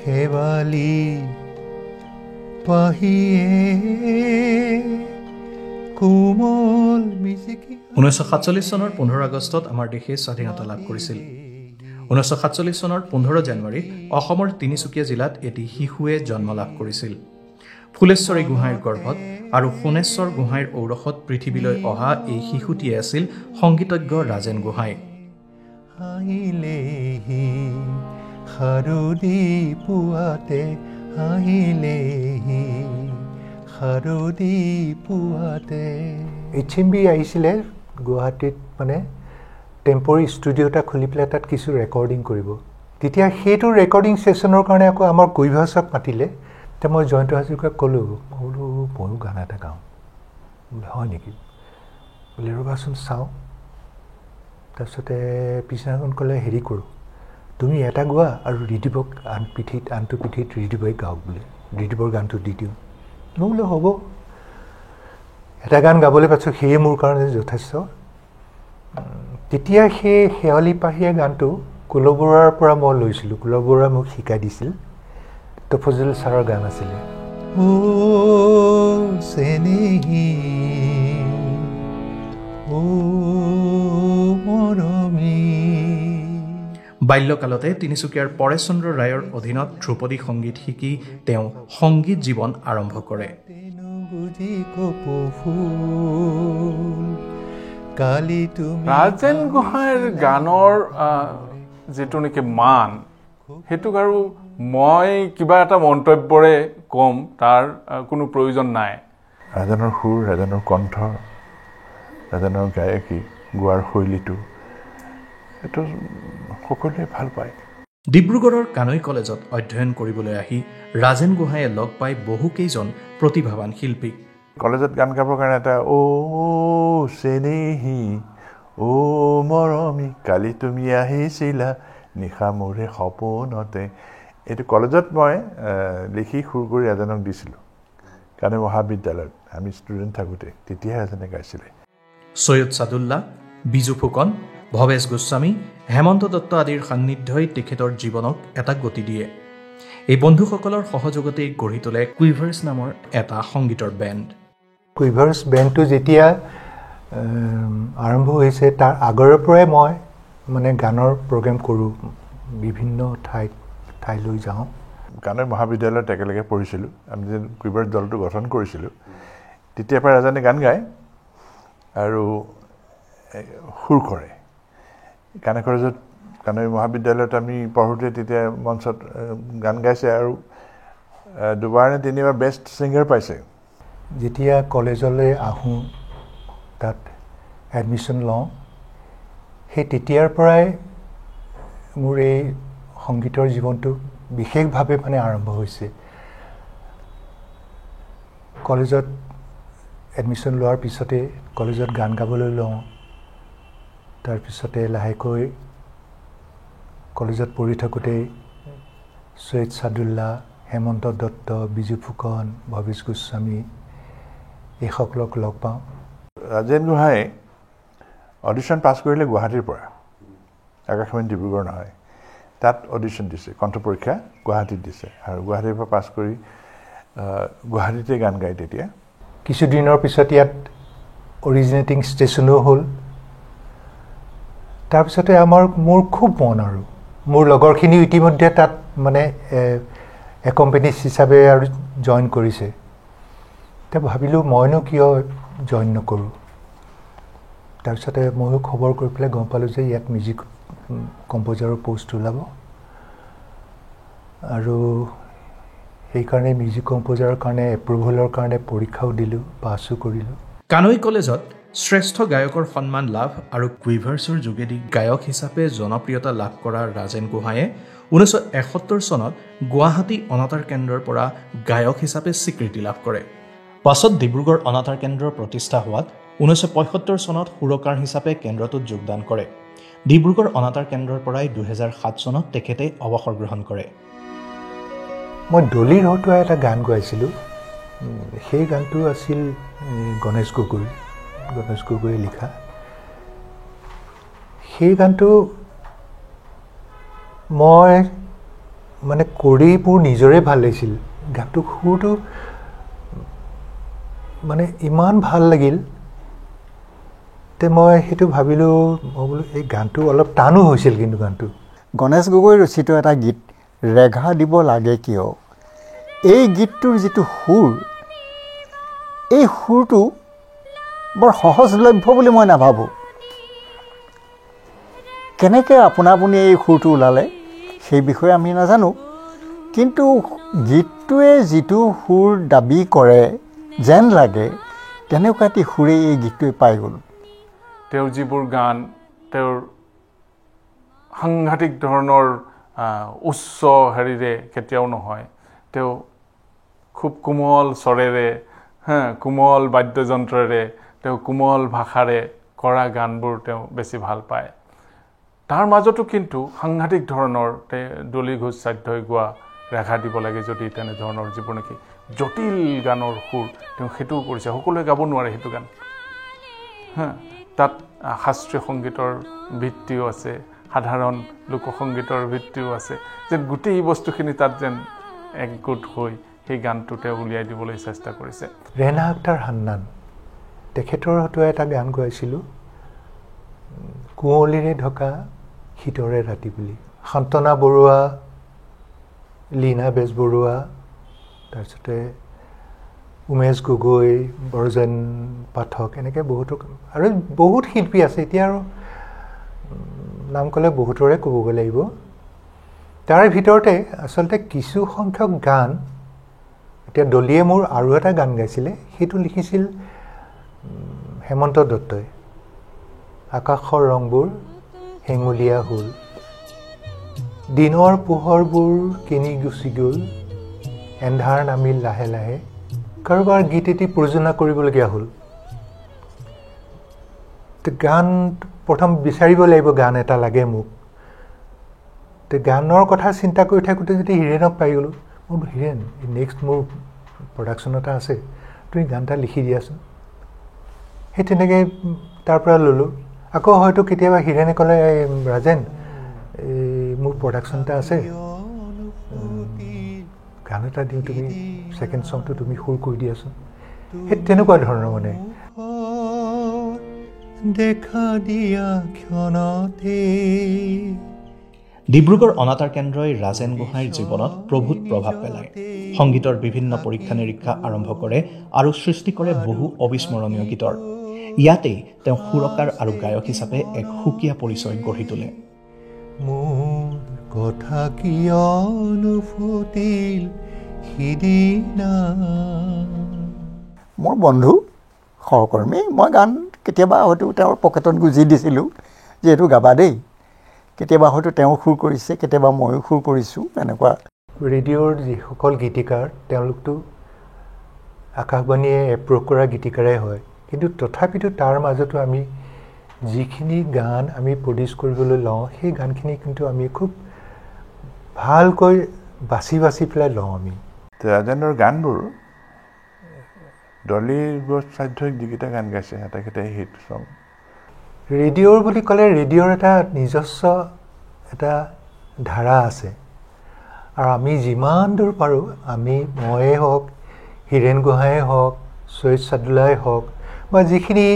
শেৱালি পাহিয়ে কোমল মিচিকি 1947 চনৰ 15 আগষ্টত আমাৰ দেশে স্বাধীনতা লাভ কৰিছিল 1947 চনৰ 15 জানুৱাৰীত অসমৰ তিনিচুকীয়া জিলাত এটি শিশুৱে জন্ম লাভ কৰিছিল ফুলেশ্বৰী গোহাঁইৰ গৰ্ভত আৰু সোণেশ্বৰ গোহাঁইৰ ঔৰসত পৃথিৱীলৈ অহা এই শিশুটিয়ে আছিল সংগীতজ্ঞ ৰাজেন গোহাঁই আহিলেহি শাৰদী পুৱাতে আহিলেহি শাৰদী পুৱাতে HMB আহিছিলে গুৱাহাটীত মানে টেম্পৰী ষ্টুডিঅ' এটা খুলি পেলাই তাত কিছু ৰেকৰ্ডিং কৰিব তেতিয়া সেইটো ৰেকৰ্ডিং ছেশ্যনৰ কাৰণে আকৌ আমাৰ কৈভাছক মাতিলে তেতিয়া মই জয়ন্ত হাজৰিকাক ক'লোঁ বোলো ময়ো গান এটা গাওঁ বোলে হয় নেকি বোলে ৰ'বাচোন চাওঁ তাৰপিছতে পিছদিনাখন ক'লে হেৰি কৰোঁ তুমি এটা গোৱা আৰু ৰিদীপক আনটো পিঠিত ৰিদীপে গাওক বোলে ৰিদীপৰ গানটো দি দিওঁ মই বোলো হ'ব এটা গান গাবলৈ পাইছোঁ সেয়ে মোৰ কাৰণে যথেষ্ট তেতিয়া সেই শেৱালি পাহিয়ে গানটো কুল বৰুৱাৰ পৰা মই লৈছিলোঁ কুল বৰুৱাই মোক শিকাই দিছিল তফজুল ছাৰৰ গান আছিলে ও চেনেহী ও মৰমী বাল্যকালতে তিনিচুকীয়াৰ পৰেশচন্দ্ৰ ৰায়ৰ অধীনত ধ্ৰুপদী সংগীত শিকি তেওঁ সংগীত জীৱন আৰম্ভ কৰে ৰাজেন গোহাঁইৰ গানৰ যিটো নেকি মান সেইটোক আৰু মই কিবা এটা মন্তব্যৰে ক'ম তাৰ কোনো প্ৰয়োজন নাই ৰাজেনৰ সুৰ ৰাজেনৰ কণ্ঠ ৰাজেনৰ গায়কী গোৱাৰ শৈলীটো এইটো সকলোৱে ভাল পায় ডিব্ৰুগড়ৰ কানৈ কলেজত অধ্যয়ন কৰিবলৈ আহি ৰাজেন গোহাঁইয়ে লগ পাই বহুকেইজন প্ৰতিভাৱান শিল্পীক কলেজত গান গাবৰ কাৰণে এটা অ চেনেহী অ মৰমী কালি তুমি আহিছিলা নিশা মোৰে সপোনতে এইটো কলেজত মই লিখি সুৰ কৰি ৰাজেনক দিছিলোঁ কানৈ মহাবিদ্যালয়ত আমি ষ্টুডেণ্ট থাকোঁতে তেতিয়াহে ৰাজেনে গাইছিলে সৈয়দ ছাদুল্লাহ বিজু ফুকন ভৱেশ গোস্বামী হেমন্ত দত্ত আদিৰ সান্নিধ্যই তেখেতৰ জীৱনক এটা গতি দিয়ে এই বন্ধুসকলৰ সহযোগতেই গঢ়ি তোলে কুইভাৰ্ছ নামৰ এটা সংগীতৰ বেণ্ড কুইভাৰ্ছ বেণ্ডটো যেতিয়া আৰম্ভ হৈছে তাৰ আগৰ পৰাই মই মানে গানৰ প্ৰগ্ৰেম কৰোঁ বিভিন্ন ঠাইলৈ যাওঁ কানৈ মহাবিদ্যালয়ত একেলগে পঢ়িছিলোঁ আমি যে কুইভাৰ্ছ দলটো গঠন কৰিছিলোঁ তেতিয়াৰ পৰা ৰাজেনে গান গায় আৰু সুৰ কৰে কানৈ কলেজত কানৈ মহাবিদ্যালয়ত আমি পঢ়োঁতে তেতিয়া মঞ্চত গান গাইছে আৰু দুবাৰ নে তিনিবাৰ বেষ্ট ছিংগাৰ পাইছে যেতিয়া কলেজলৈ আহোঁ তাত এডমিশ্যন লওঁ সেই তেতিয়াৰ পৰাই মোৰ এই সংগীতৰ জীৱনটো বিশেষভাৱে মানে আৰম্ভ হৈছে কলেজত এডমিশ্যন লোৱাৰ পিছতে কলেজত গান গাবলৈ লওঁ তাৰপিছতে লাহেকৈ কলেজত পঢ়ি থাকোঁতেই সৈয়দ ছাদুল্লাহ হেমন্ত দত্ত বিজু ফুকন ভৱেশ গোস্বামী এইসকলক লগ পাওঁ ৰাজেন গোহাঁইয়ে অডিশ্যন পাছ কৰিলে গুৱাহাটীৰ পৰা আকাশবাণী ডিব্ৰুগড় নহয় তাত অডিশ্যন দিছে কণ্ঠ পৰীক্ষা গুৱাহাটীত দিছে আৰু গুৱাহাটীৰ পৰা পাছ কৰি গুৱাহাটীতে গান গায় তেতিয়া কিছুদিনৰ পিছত ইয়াত অৰিজিনেটিং ষ্টেচনো হ'ল তাৰপিছতে মোৰ খুব মন আৰু মোৰ লগৰখিনিও ইতিমধ্যে তাত মানে একম্পেনিষ্ট হিচাপে আৰু জইন কৰিছে এতিয়া ভাবিলোঁ মইনো কিয় জইন নকৰোঁ তাৰপিছতে ময়ো খবৰ কৰি পেলাই গম পালোঁ যে ইয়াত মিউজিক কম্প'জাৰৰ পোষ্ট ওলাব আৰু সেইকাৰণে মিউজিক কম্প'জাৰৰ কাৰণে এপ্ৰুভেলৰ কাৰণে পৰীক্ষাও দিলোঁ পাছো কৰিলোঁ কানৈ কলেজত শ্ৰেষ্ঠ গায়কৰ সন্মান লাভ আৰু কুইভাৰ্ছৰ যোগেদি গায়ক হিচাপে জনপ্ৰিয়তা লাভ কৰা ৰাজেন গোহাঁইয়ে 1971 চনত গুৱাহাটী অনাতাঁৰ কেন্দ্ৰৰ পৰা গায়ক হিচাপে স্বীকৃতি লাভ কৰে পাছত ডিব্ৰুগড় অনাতাঁৰ কেন্দ্ৰ প্ৰতিষ্ঠা হোৱাত 1975 চনত সুৰকাৰ হিচাপে কেন্দ্ৰটোত যোগদান কৰে ডিব্ৰুগড় অনাতাঁৰ কেন্দ্ৰৰ পৰাই 2007 চনত তেখেতে অৱসৰ গ্ৰহণ কৰে মই দলিৰ হতুৱাই এটা গান গাইছিলোঁ সেই গানটো আছিল গণেশ গগৈয়ে লিখা সেই গানটো মই মানে কৰি মোৰ নিজৰে ভাল লাগিছিল গানটো সুৰটো মানে ইমান ভাল লাগিল তে মই সেইটো ভাবিলোঁ মই বোলো এই গানটো অলপ টানো হৈছিল কিন্তু গানটো গণেশ গগৈ ৰচিত এটা গীত ৰেঘা দিব লাগে কিয় এই গীতটোৰ যিটো সুৰ এই সুৰটো বৰ সহজলভ্য বুলি মই নাভাবোঁ কেনেকৈ আপুনি এই সুৰটো ওলালে সেই বিষয়ে আমি নাজানো কিন্তু গীতটোৱে যিটো সুৰ দাবী কৰে যেন লাগে তেনেকুৱা এটি সুৰে এই গীতটোৱে পাই গ'ল তেওঁৰ যিবোৰ গান তেওঁৰ সাংঘাতিক ধৰণৰ উচ্চ হেৰিৰে কেতিয়াও নহয় তেওঁ খুব কোমল স্বৰেৰে কোমল বাদ্যযন্ত্ৰৰে তেওঁ কোমল ভাষাৰে কৰা গানবোৰ তেওঁ বেছি ভাল পায় তাৰ মাজতো কিন্তু সাংঘাতিক ধৰণৰ ডলি ঘোষ সাধ্যই গোৱা ৰেখা দিব লাগে যদি তেনেধৰণৰ যিবোৰ নেকি জটিল গানৰ সুৰ তেওঁ সেইটোও কৰিছে সকলোৱে গাব নোৱাৰে সেইটো গান তাত শাস্ত্ৰীয় সংগীতৰ ভিত্তিও আছে সাধাৰণ লোকসংগীতৰ ভিত্তিও আছে যেন গোটেই বস্তুখিনি তাত যেন একগোট হৈ সেই গানটো তেওঁ উলিয়াই দিবলৈ চেষ্টা কৰিছে ৰেনা আক্তাৰ হান্নান তেখেতৰ হয়তো এটা গান গাইছিলোঁ কুঁৱলীৰে ঢকা শীতৰে ৰাতি বুলি শান্তনা বৰুৱা লীনা বেজবৰুৱা তাৰপিছতে উমেশ গগৈ বৰজেন পাঠক এনেকৈ বহুতো আৰু বহুত শিল্পী আছে এতিয়া আৰু নাম ক'লে বহুতৰে ক'বগৈ লাগিব তাৰ ভিতৰতে আচলতে কিছু সংখ্যক গান এতিয়া দলিয়ে মোৰ আৰু এটা গান গাইছিলে সেইটো লিখিছিল হেমন্ত দত্তই আকাশৰ ৰংবোৰ হেঙুলীয়া হ'ল দিনৰ পোহৰবোৰ কিনি গুচি গ'ল এন্ধাৰ নামিল লাহে লাহে কাৰোবাৰ গীত এটি প্ৰযোজনা কৰিবলগীয়া হ'ল গান প্ৰথম বিচাৰিব লাগিব গান এটা লাগে মোক গানৰ কথা চিন্তা কৰি থাকোঁতে যদি হিৰেণক পাই গ'লোঁ মই বোলো হিৰেণ নেক্সট মোৰ প্ৰডাকশ্যন এটা আছে তুমি গান এটা লিখি দিয়াচোন সেই তেনেকৈ তাৰ পৰা ল'লোঁ আকৌ হয়তো কেতিয়াবা হিৰেণে ক'লে ৰাজেন মোৰ প্ৰডাকশ্যন এটা আছে গান এটা দিওঁ তুমি ছেকেণ্ড ছংটো তুমি সুৰ কৰি দিয়াচোন সেই তেনেকুৱা ধৰণৰ মানে দেখা দিয়া ক্ষণতে ডিব্ৰুগড় অনাতাঁৰ কেন্দ্ৰই ৰাজেন গোহাঁইৰ জীৱনত প্ৰভূত প্ৰভাৱ পেলায় সংগীতৰ বিভিন্ন পৰীক্ষা নিৰীক্ষা আৰম্ভ কৰে আৰু সৃষ্টি কৰে বহু অবিস্মৰণীয় গীতৰ ইয়াতেই তেওঁ সুৰকাৰ আৰু গায়ক হিচাপে এক সুকীয়া পৰিচয় গঢ়ি তোলে মোৰ কথা কিয়নো ফুটিল সিদিনা মোৰ বন্ধু সহকৰ্মী মই গান কেতিয়াবা হয়তো তেওঁৰ পকেটত গুজি দিছিলোঁ যে এইটো গাবা দেই কেতিয়াবা হয়তো তেওঁ সুৰ কৰিছে কেতিয়াবা ময়ো সুৰ কৰিছোঁ এনেকুৱা ৰেডিঅ'ৰ যিসকল গীতিকাৰ তেওঁলোকতো আকাশবাণীয়ে এপ্ৰুভ কৰা গীতিকাৰেই হয় কিন্তু তথাপিতো তাৰ মাজতো আমি যিখিনি গান আমি প্ৰডিউচ কৰিবলৈ লওঁ সেই গানখিনি কিন্তু আমি খুব ভালকৈ বাছি বাছি পেলাই লওঁ আমি ৰাজেনৰ গানবোৰ ডলি ঘোষ সাধ্যই যিকেইটা গান গাইছে আটাইকেইটাই হিট চং ৰেডিঅ'ৰ বুলি ক'লে ৰেডিঅ'ৰ এটা নিজস্ব এটা ধাৰা আছে আৰু আমি যিমান দূৰ পাৰোঁ আমি ময়ে হওক হিৰেণ গোহাঁয়ে হওক চৈয়দ চাদুলাই হওক বা যিখিনি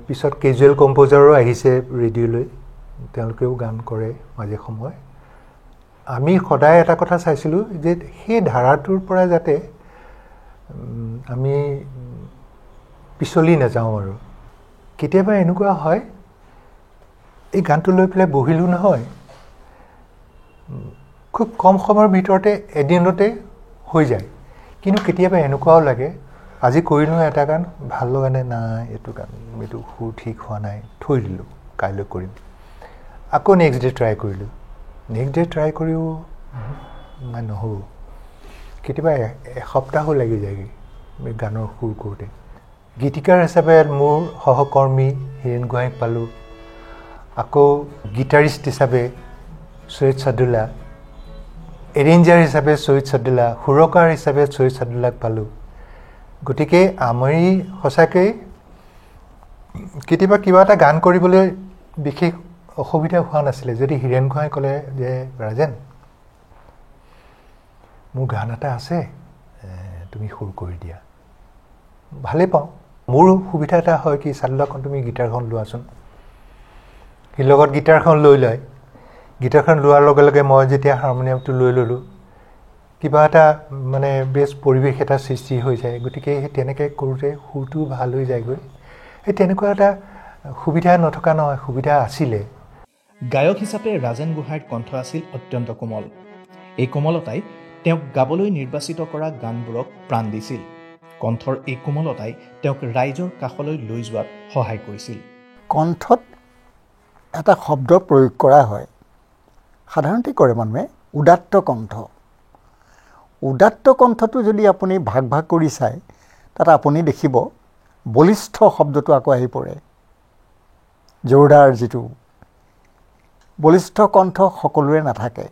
পিছত কেজুৱেল কম্প'জাৰো আহিছে ৰেডিঅ'লৈ তেওঁলোকেও গান কৰে মাজে সময় আমি সদায় এটা কথা চাইছিলোঁ যে সেই ধাৰাটোৰ পৰা যাতে আমি পিছলি নাযাওঁ আৰু কেতিয়াবা এনেকুৱা হয় এই গানটো লৈ পেলাই বহিলোঁ নহয় খুব কম সময়ৰ ভিতৰতে এদিনতে হৈ যায় কিন্তু কেতিয়াবা এনেকুৱাও লাগে আজি কৰিলোঁ এটা গান ভাল লগা নাই এইটো গান এইটো সুৰ ঠিক হোৱা নাই থৈ দিলোঁ কাইলৈ কৰিম আকৌ নেক্সট ডে ট্ৰাই কৰিলোঁ নেক্সট ডে ট্ৰাই কৰিও নহ'ব কেতিয়াবা এসপ্তাহো লাগি যায়গৈ গানৰ সুৰ কৰোঁতে গীতিকাৰ হিচাপে মোৰ সহকৰ্মী হিৰেণ গোহাঁইক পালোঁ আকৌ গীটাৰিষ্ট হিচাপে চৈয়দ চাদুলা এৰেঞ্জাৰ হিচাপে চৈয়দ চাদুলা সুৰকাৰ হিচাপে চৈয়দ চাদুলাক পালোঁ গতিকে আমি সঁচাকৈ কেতিয়াবা কিবা এটা গান কৰিবলৈ বিশেষ অসুবিধা হোৱা নাছিলে যদি হিৰেণ গোহাঁই ক'লে যে ৰাজেন মোৰ গান এটা আছে তুমি সুৰ কৰি দিয়া ভালেই পাওঁ মোৰ সুবিধা এটা হয় কি চাদুলাখন তুমি গিটাৰখন লোৱাচোন সি লগত গিটাৰখন লৈ লয় গিটাৰখন লোৱাৰ লগে লগে মই যেতিয়া হাৰমনিয়ামটো লৈ ল'লোঁ কিবা এটা মানে বেছ পৰিৱেশ এটা সৃষ্টি হৈ যায় গতিকে সেই তেনেকৈ কৰোঁতে সুৰটো ভাল হৈ যায়গৈ এই তেনেকুৱা এটা সুবিধা নথকা নহয় সুবিধা আছিলে গায়ক হিচাপে ৰাজেন গোহাঁইৰ কণ্ঠ আছিল অত্যন্ত কোমল এই কোমলতাই তেওঁক গাবলৈ নিৰ্বাচিত কৰা গানবোৰক প্ৰাণ দিছিল কণ্ঠৰ এই কোমলতাই তেওঁক ৰাইজৰ কাষলৈ লৈ যোৱাত সহায় কৰিছিল কণ্ঠত এটা শব্দ প্ৰয়োগ কৰা হয় সাধাৰণতে কৰে মানুহে উদাত্ত কণ্ঠটো যদি আপুনি ভাগ ভাগ কৰি চায় তাত আপুনি দেখিব বলিষ্ঠ শব্দটো আকৌ আহি পৰে জোৰদাৰ যিটো বলিষ্ঠ কণ্ঠ সকলোৰে নাথাকে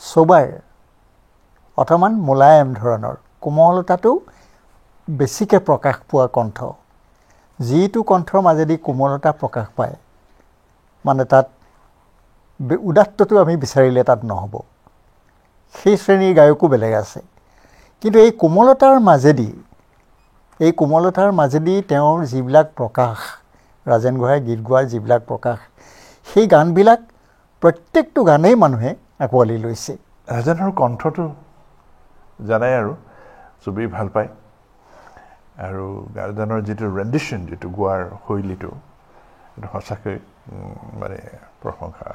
সোবাৰ অকণমান মোলায়েম ধৰণৰ কোমলতাটো বেছিকৈ প্ৰকাশ পোৱা কণ্ঠ যিটো কণ্ঠৰ মাজেদি কোমলতা প্ৰকাশ পায় মানে তাত উদাত্তটো আমি বিচাৰিলে তাত নহ'ব সেই শ্ৰেণীৰ গায়কো বেলেগ আছে কিন্তু এই কোমলতাৰ মাজেদি তেওঁৰ যিবিলাক প্ৰকাশ ৰাজেন গোহাঁই গীত গোৱাৰ যিবিলাক প্ৰকাশ সেই গানবিলাক প্ৰত্যেকটো গানেই মানুহে আঁকোৱালি লৈছে ৰাজেনৰ কণ্ঠটো জানাই আৰু চবেই ভাল পায় আৰু ৰাজেনৰ যিটো ৰেণ্ডিশ্যন যিটো গোৱাৰ শৈলীটো এইটো সঁচাকৈ মানে প্ৰশংসা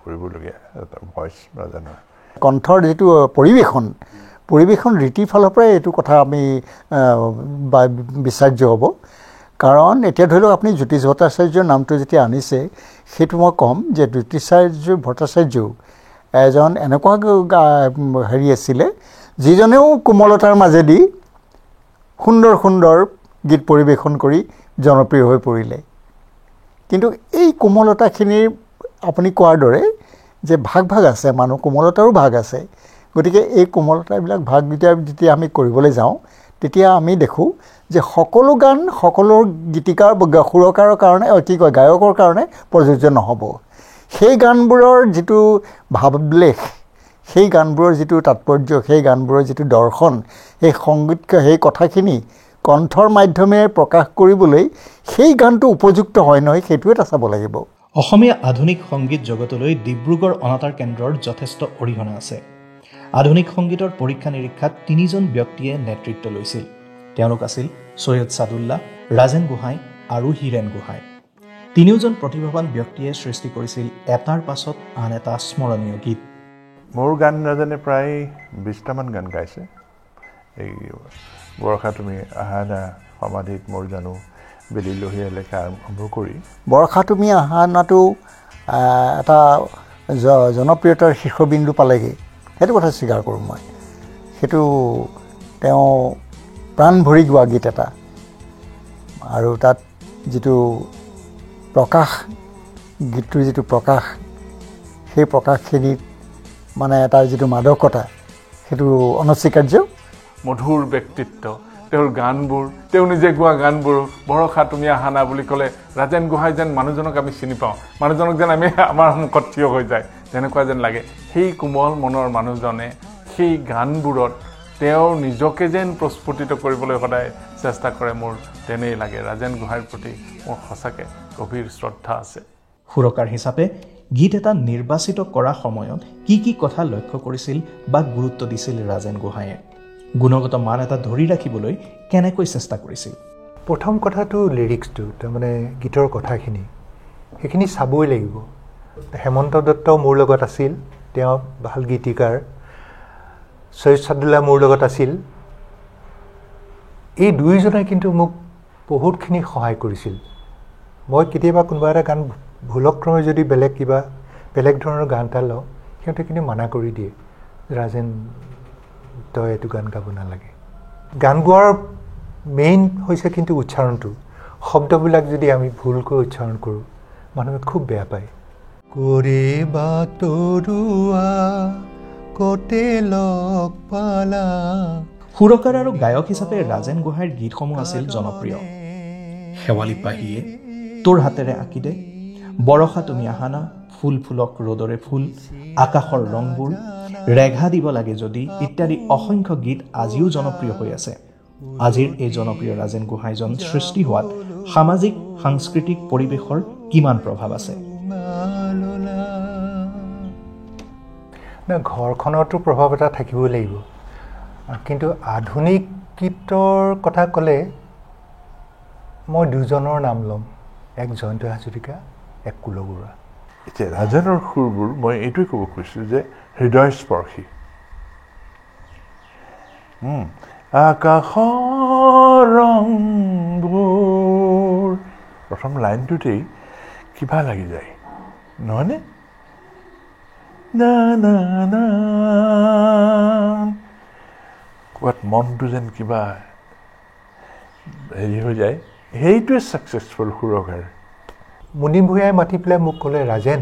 কৰিবলগীয়া এটা ভইচ ৰাজেনৰ কণ্ঠৰ যিটো পৰিৱেশন ৰীতিৰ ফালৰ পৰাই এইটো কথা আমি বিচাৰ্য হ'ব কাৰণ এতিয়া ধৰি লওক আপুনি জ্যোতিষ ভট্টাচাৰ্যৰ নামটো যেতিয়া আনিছে সেইটো মই ক'ম যে জ্যোতিষ ভট্টাচাৰ্যও এজন এনেকুৱা হেৰি আছিলে যিজনেও কোমলতাৰ মাজেদি সুন্দৰ গীত পৰিৱেশন কৰি জনপ্ৰিয় হৈ পৰিলে কিন্তু এই কোমলতাখিনিৰ আপুনি কোৱাৰ দৰে যে ভাগ আছে মানুহ কোমলতাৰো ভাগ আছে গতিকে এই কোমলতাবিলাক ভাগ যেতিয়া আমি কৰিবলৈ যাওঁ তেতিয়া আমি দেখোঁ যে সকলো গান সকলো গীতিকাৰ সুৰকাৰৰ কাৰণে গায়কৰ কাৰণে প্ৰযোজ্য নহ'ব সেই গানবোৰৰ যিটো ভাৱলেখ সেই গানবোৰৰ যিটো তাৎপৰ্য সেই গানবোৰৰ যিটো দৰ্শন সেই সংগীত সেই কথাখিনি কণ্ঠৰ মাধ্যমেৰে প্ৰকাশ কৰিবলৈ সেই গানটো উপযুক্ত হয় নহয় সেইটো এটা চাব লাগিব অসমীয়া আধুনিক সংগীত জগতলৈ ডিব্ৰুগড় অনাতাঁৰ কেন্দ্ৰৰ যথেষ্ট অৰিহণা আছে আধুনিক সংগীতৰ পৰীক্ষা নিৰীক্ষাত 3জন ব্যক্তিয়ে নেতৃত্ব লৈছিল তেওঁলোক আছিল সৈয়দ সাদুল্লাহ ৰাজেন গোহাঁই আৰু হীৰেন গোহাঁই তিনিওজন প্ৰতিভাৱান ব্যক্তিয়ে সৃষ্টি কৰিছিল এটাৰ পাছত আন এটা স্মৰণীয় গীত মোৰ গান ৰাজেনে প্ৰায় 20টামান গান গাইছে এই বৰষা তুমি আহা না সমাধিত মোৰ জানো বেলি লহিয়া লেখা আৰম্ভ কৰি বৰষা তুমি আহা নাটো এটা জনপ্ৰিয়তাৰ শীৰ্ষবিন্দু পালেগৈ সেইটো কথা স্বীকাৰ কৰোঁ মই সেইটো তেওঁ প্ৰাণ ভৰি গোৱা গীত এটা আৰু তাত যিটো প্ৰকাশ গীতটোৰ যিটো প্ৰকাশ সেই প্ৰকাশখিনিত মানে তাৰ যিটো মাদকতা সেইটো অনস্বীকাৰ্য মধুৰ ব্যক্তিত্ব তেওঁৰ গানবোৰ তেওঁ নিজে গোৱা গানবোৰ বৰষা তুমি আহা না বুলি ক'লে ৰাজেন গোহাঁই যেন মানুহজনক আমি চিনি পাওঁ মানুহজনক যেন আমি আমাৰ সন্মুখত থিয় হৈ যায় যেনেকুৱা যেন লাগে সেই কোমল মনৰ মানুহজনে সেই গানবোৰত তেওঁ নিজকে যেন প্ৰস্ফুটিত কৰিবলৈ সদায় চেষ্টা কৰে মোৰ তেনেই লাগে ৰাজেন গোহাঁইৰ প্ৰতি মোৰ সঁচাকৈ গভীৰ শ্ৰদ্ধা আছে সুৰকাৰ হিচাপে গীত এটা নিৰ্বাচিত কৰা সময়ত কি কথা লক্ষ্য কৰিছিল বা গুৰুত্ব দিছিল ৰাজেন গোহাঁইয়ে গুণগত মান এটা ধৰি ৰাখিবলৈ কেনেকৈ চেষ্টা কৰিছিল প্ৰথম কথাটো লিৰিক্সটো তাৰমানে গীতৰ কথাখিনি সেইখিনি চাবই লাগিব হেমন্ত দত্ত মোৰ লগত আছিল তেওঁ ভাল গীতিকাৰ সৈয়দ সাদুল্লাহ মোৰ লগত আছিল এই দুইজনে কিন্তু মোক বহুতখিনি সহায় কৰিছিল মই কেতিয়াবা কোনোবা এটা গান ভুলক্ৰমে যদি বেলেগ ধৰণৰ গান এটা লওঁ সিহঁতে কিন্তু মানা কৰি দিয়ে ৰাজেন তই এইটো গান গাব নালাগে গান গোৱাৰ মেইন হৈছে কিন্তু উচ্চাৰণটো শব্দবিলাক যদি আমি ভুলকৈ উচ্চাৰণ কৰোঁ মানুহে খুব বেয়া পায় কৰে বাতৰুৱা কতে লগ পালা সুৰকাৰ আৰু গায়ক হিচাপে ৰাজেন গোহাঁইৰ গীতসমূহ আছিল জনপ্ৰিয় শেৱালি পাহিয়ে তোৰ হাতেৰে আঁকি দে বৰষা তুমি আহানা ফুল ফুলক ৰ'দৰে ফুল আকাশৰ ৰংবোৰ ৰেঘা দিব লাগে যদি ইত্যাদি অসংখ্য গীত আজিও জনপ্ৰিয় হৈ আছে। আজিৰ এই জনপ্ৰিয় ৰাজেন গোহাঁইজন সৃষ্টি হোৱাত সামাজিক সাংস্কৃতিক পৰিৱেশৰ কিমান প্ৰভাৱ আছে? না, ঘৰখনতো প্ৰভাৱ এটা থাকিবই লাগিব, কিন্তু আধুনিক গীতৰ কথা ক'লে মই দুজনৰ নাম ল'ম, এক জয়ন্ত হাজৰিকা, এক কুল বৰুৱা। এতিয়া ৰাজেনৰ সুৰবোৰ মই এইটোৱে ক'ব খুজিছোঁ যে হৃদয়স্পৰ্শী। আকাশৰ ৰংবোৰ প্ৰথম লাইনটোতেই কিবা লাগি যায়, নহয়নে? না না না ক'ৰবাত মনটো যেন কিবা হেৰি হৈ যায়, সেইটোৱে ছাকচেছফুল সুৰকাৰ। মুনিম ভূঞাই মাতি পেলাই মোক ক'লে, ৰাজেন,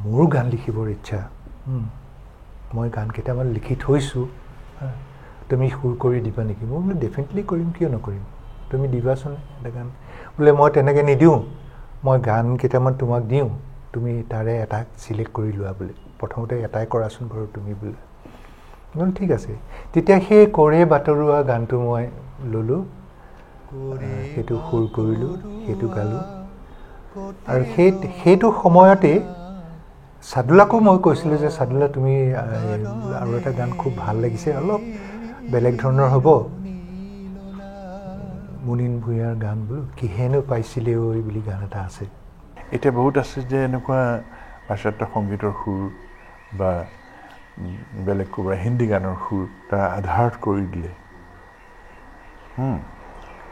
মোৰো গান লিখিবৰ ইচ্ছা, মই গান কেইটামান লিখি থৈছোঁ, তুমি সুৰ কৰি দিবা নেকি? মই বোলে ডেফিনেটলি কৰিম, কিয় নকৰিম, তুমি দিবাচোন এটা গান। বোলে মই তেনেকৈ নিদিওঁ, মই গান কেইটামান তোমাক দিওঁ, তুমি তাৰে এটা চিলেক্ট কৰি লোৱা বোলে, প্ৰথমতে এটাই কৰাচোন বাৰু তুমি বোলে। বোলে ঠিক আছে। তেতিয়া সেই কৰে বাটৰুৱা গানটো মই ল'লোঁ, সেইটো সুৰ কৰিলোঁ, সেইটো গালোঁ। আৰু সেইটো সময়তে চাদুলাকো মই কৈছিলোঁ যে চাদুলা তুমি আৰু এটা গান খুব ভাল লাগিছে, অলপ বেলেগ ধৰণৰ হ'ব, মুনিন ভূঞাৰ গান বোলো, কিহেনো পাইছিলে ঐ বুলি গান এটা আছে। এতিয়া বহুত আছে যে এনেকুৱা পাশ্চাত্য সংগীতৰ সুৰ বা বেলেগ ক'ৰবাৰ হিন্দী গানৰ সুৰ তাৰ আধাৰত কৰি দিলে,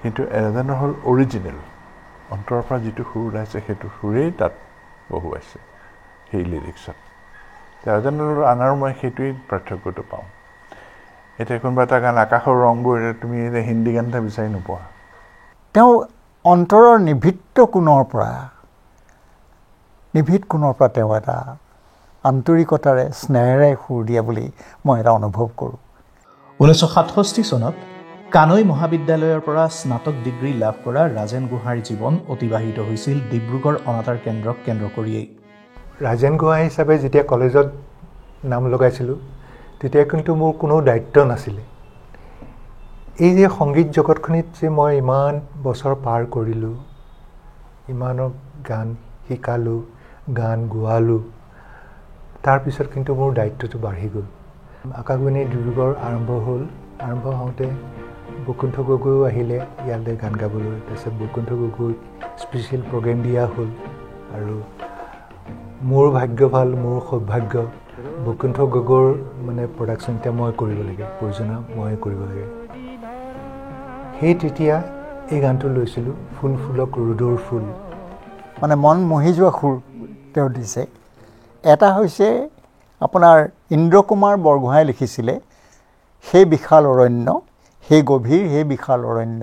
কিন্তু ৰাজেনৰ হ'ল অৰিজিনেল, অন্তৰৰ পৰা যিটো সুৰ ওলাইছে সেইটো সুৰেই তাত বহুৱাইছে সেই লিৰিক্সত। ৰাজেনৰ আনাৰ মই সেইটোৱেই পাৰ্থক্যটো পাওঁ। এতিয়া কোনোবা এটা গান আকাশৰ ৰংবোৰ, তুমি এতিয়া হিন্দী গান এটা বিচাৰি নোপোৱা। তেওঁ অন্তৰৰ নিভৃত কোণৰ পৰা তেওঁ এটা আন্তৰিকতাৰে স্নেহেৰে সুৰ দিয়া বুলি মই এটা অনুভৱ কৰোঁ। 1967 চনত কানৈ মহাবিদ্যালয়ৰ পৰা স্নাতক ডিগ্ৰী লাভ কৰা ৰাজেন গোহাঁইৰ জীৱন অতিবাহিত হৈছিল ডিব্ৰুগড় অনাতাঁৰ কেন্দ্ৰক কেন্দ্ৰ কৰিয়েই। ৰাজেন গোহাঁই হিচাপে যেতিয়া কলেজত নাম লগাইছিলোঁ তেতিয়া কিন্তু মোৰ কোনো দায়িত্ব নাছিলে। এই যে সংগীত জগতখনিত যে মই ইমান বছৰ পাৰ কৰিলোঁ, ইমানৰ গান শিকালোঁ, গান গোৱালোঁ, তাৰপিছত কিন্তু মোৰ দায়িত্বটো বাঢ়ি গ'ল। আকাশবাণী ডিব্ৰুগড় আৰম্ভ হ'ল, আৰম্ভ হওঁতে বৈকুণ্ঠ গগৈও আহিলে ইয়ালৈ গান গাবলৈ। তাৰপিছত বৈকুণ্ঠ গগৈক স্পেচিয়েল প্ৰগ্ৰেম দিয়া হ'ল, আৰু মোৰ ভাগ্য ভাল, মোৰ সৌভাগ্য, বৈকুণ্ঠ গগৈৰ মানে প্ৰডাকশ্যন এতিয়া মই কৰিব লাগে, প্ৰয়োজনা ময়ে কৰিব লাগে। সেই তেতিয়া এই গানটো লৈছিলোঁ, ফুল ফুলক ৰ'দৰ ফুল। মানে মন মোহি যোৱা সুৰ তেওঁ দিছে। এটা হৈছে আপোনাৰ ইন্দ্ৰ কুমাৰ বৰগোহাঁয়ে লিখিছিলে সেই বিশাল অৰণ্য, সেই গভীৰ সেই বিশাল অৰণ্য,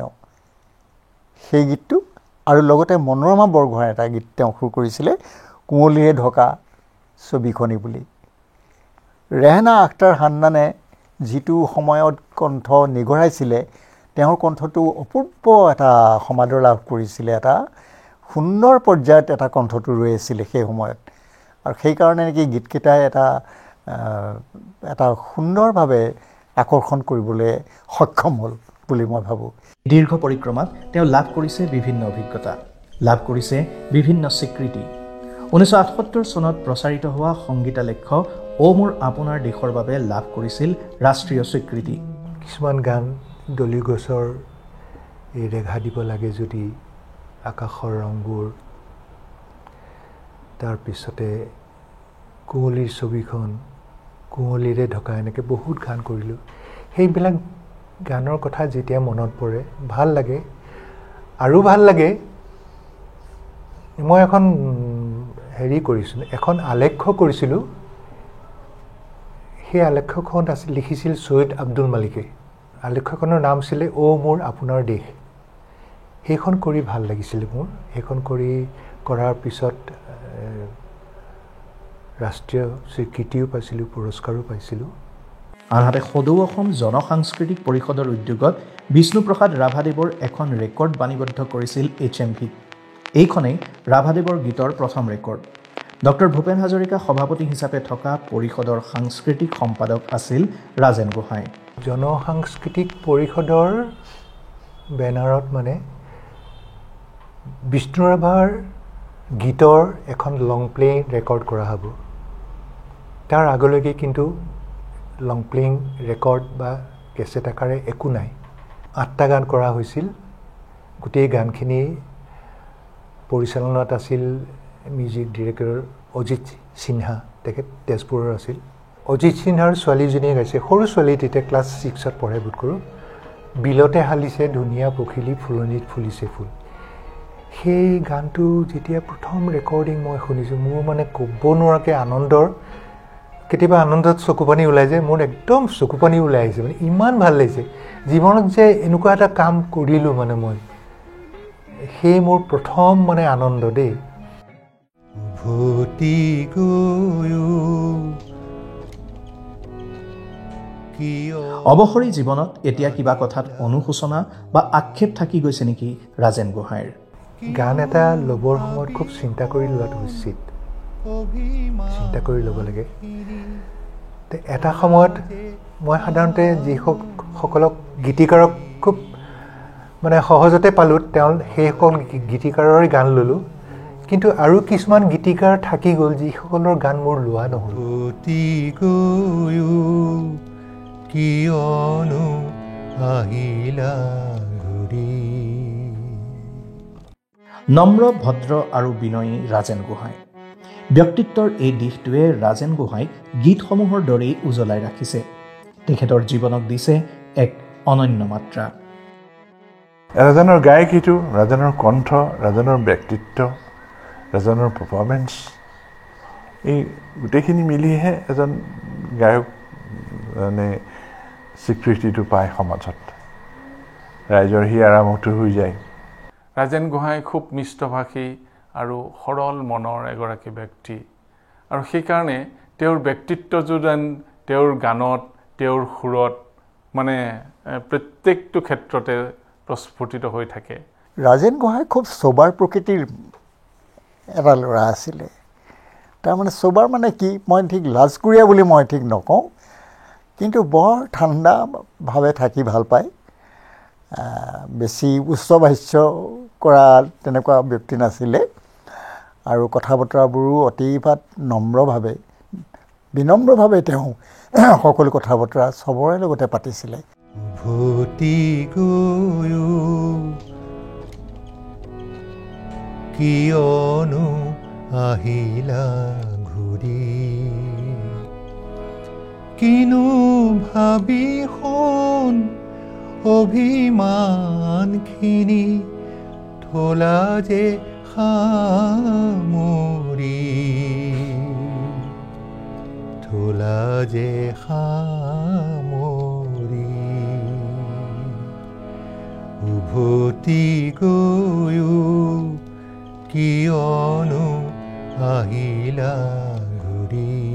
সেই গীতটো। আৰু লগতে মনোৰমা বৰগোহাঁয়ে এটা গীত তেওঁ সুৰ কৰিছিলে, কুঁৱলীৰে ঢকা ছবিখনি বুলি। ৰেহনা আখতাৰ হান্নানে যিটো সময়ত কণ্ঠ নিগৰাইছিলে, তেওঁৰ কণ্ঠটো অপূৰ্ব এটা সমাদৰ লাভ কৰিছিলে, এটা সুন্দৰ পৰ্যায়ত এটা কণ্ঠটো ৰৈ আছিলে সেই সময়ত। আৰু সেইকাৰণে নেকি গীতকেইটাই এটা সুন্দৰভাৱে আকৰ্ষণ কৰিবলৈ সক্ষম হ'ল বুলি মই ভাবোঁ। দীৰ্ঘ পৰিক্ৰমাত তেওঁ লাভ কৰিছে বিভিন্ন অভিজ্ঞতা, লাভ কৰিছে বিভিন্ন স্বীকৃতি। 1978 চনত প্ৰচাৰিত হোৱা সংগীতালেখ্য অ মোৰ আপোনাৰ দেশৰ বাবে লাভ কৰিছিল ৰাষ্ট্ৰীয় স্বীকৃতি। কিছুমান গান দলি গছৰ এই ৰেঘা দিব লাগে যদি, আকাশৰ ৰংবোৰ, তাৰপিছতে কুঁৱলীৰ ছবিখন, কুঁৱলীৰে ঢকা, এনেকৈ বহুত গান কৰিলোঁ। সেইবিলাক গানৰ কথা যেতিয়া মনত পৰে ভাল লাগে। আৰু ভাল লাগে, মই এখন কৰিছিলোঁ, এখন আলেখ্য কৰিছিলোঁ। সেই আলেখ্যখন লিখিছিল চৈয়দ আব্দুল মালিকে। আলেখ্যখনৰ নাম আছিলে অ মোৰ আপোনাৰ দেশ। সেইখন কৰি ভাল লাগিছিলে মোৰ। সেইখন কৰাৰ পিছত ৰাষ্ট্ৰীয় স্বীকৃতিও পাইছিলোঁ, পুৰস্কাৰো পাইছিলোঁ। আনহাতে সদৌ অসম জনসাংস্কৃতিক পৰিষদৰ উদ্যোগত বিষ্ণুপ্ৰসাদ ৰাভাদেৱৰ এখন ৰেকৰ্ড বাণীবদ্ধ কৰিছিল HMV। এইখনেই ৰাভাদেৱৰ গীতৰ প্ৰথম ৰেকৰ্ড। ডক্টৰ ভূপেন হাজৰিকা সভাপতি হিচাপে থকা পৰিষদৰ সাংস্কৃতিক সম্পাদক আছিল ৰাজেন গোহাঁই। জনসাংস্কৃতিক পৰিষদৰ বেনাৰত মানে বিষ্ণু ৰাভাৰ গীতৰ এখন লং প্লে ৰেকৰ্ড কৰা হ'ব। তাৰ আগলৈকে কিন্তু লং প্লে ৰেকৰ্ড বা কেছেট আকাৰে একো নাই। 8টা গান কৰা হৈছিল। গোটেই গানখিনি পৰিচালনাত আছিল মিউজিক ডিৰেক্টৰ অজিত সিনহা, তেখেত তেজপুৰৰ আছিল। অজিত সিনহাৰ ছোৱালীজনীয়ে গাইছে, সৰু ছোৱালী, তেতিয়া ক্লাছ 6ত পঢ়ে বোধ কৰোঁ। বিলতে হালিছে ধুনীয়া পখিলী, ফুলনিত ফুলিছে ফুল। সেই গানটো যেতিয়া প্ৰথম ৰেকৰ্ডিং মই শুনিছোঁ, মোৰ মানে ক'ব নোৱাৰাকৈ আনন্দৰ, কেতিয়াবা আনন্দত চকুপানী ওলাই যায়, মোৰ একদম চকুপানী ওলাই আহিছে, মানে ইমান ভাল লাগিছে। জীৱনত যে এনেকুৱা এটা কাম কৰিলোঁ মানে মই, সেই মোৰ প্ৰথম মানে আনন্দ দেই। অৱসৰী জীৱনত এতিয়া কিবা কথাত অনুশোচনা বা আক্ষেপ থাকি গৈছে নেকি ৰাজেন গোহাঁইৰ? গান এটা ল'বৰ সময়ত খুব চিন্তা কৰি লোৱাটো উচিত, চিন্তা কৰি ল'ব লাগে। এটা সময়ত মই সাধাৰণতে যিসকলক গীতিকাৰক খুব মানে সহজতে পালোঁ, সেইসকল গীতিকাৰৰে গান ল'লোঁ। কিন্তু আৰু কিছুমান গীতিকাৰ থাকি গ'ল যিসকলৰ গান মোৰ লোৱা নহ'ল। নম্ৰ, ভদ্ৰ আৰু বিনয়ী ৰাজেন গোহাঁই। ব্যক্তিত্বৰ এই দিশটোৱে ৰাজেন গোহাঁইক গীতসমূহৰ দৰেই উজ্বলাই ৰাখিছে। তেখেতৰ জীৱনক দিছে এক অনন্য মাত্ৰা। ৰাজেনৰ গায়কীটো, ৰাজেনৰ কণ্ঠ, ৰাজেনৰ ব্যক্তিত্ব, ৰাজেনৰ পাৰফৰ্মেঞ্চ, এই গোটেইখিনি মিলিহে এজন গায়ক মানে স্বীকৃতিটো পায় সমাজত, ৰাইজৰ সি আৰামতো হৈ যায়। ৰাজেন গোহাঁই খুব মিষ্টভাষী আৰু সৰল মনৰ এগৰাকী ব্যক্তি, আৰু সেইকাৰণে তেওঁৰ ব্যক্তিত্বটো যেন তেওঁৰ গানত, তেওঁৰ সুৰত মানে প্ৰত্যেকটো ক্ষেত্ৰতে প্ৰস্ফুটিত হৈ থাকে। ৰাজেন গোহাঁই খুব চোবাৰ প্ৰকৃতিৰ এটা ল'ৰা আছিলে। তাৰমানে চোবাৰ মানে কি, মই ঠিক লাজকুৰীয়া বুলি মই ঠিক নকওঁ, কিন্তু বৰ ঠাণ্ডাভাৱে থাকি ভাল পায়। বেছি উচ্চ ভাষ্য কৰা তেনেকুৱা ব্যক্তি নাছিলে, আৰু কথা বতৰাবোৰো অতিপাত নম্ৰভাৱে, বিনম্ৰভাৱে তেওঁ সকলো কথা বতৰা চবৰে লগতে পাতিছিলে। কিয়নো আহিলা ঘূৰি, কিনো ভাবি শুন অভিমানখিনি থলা যে সামৰি, থলা যে সামৰি, উভতি গৈও কিয়নো আহিলা ঘূৰি।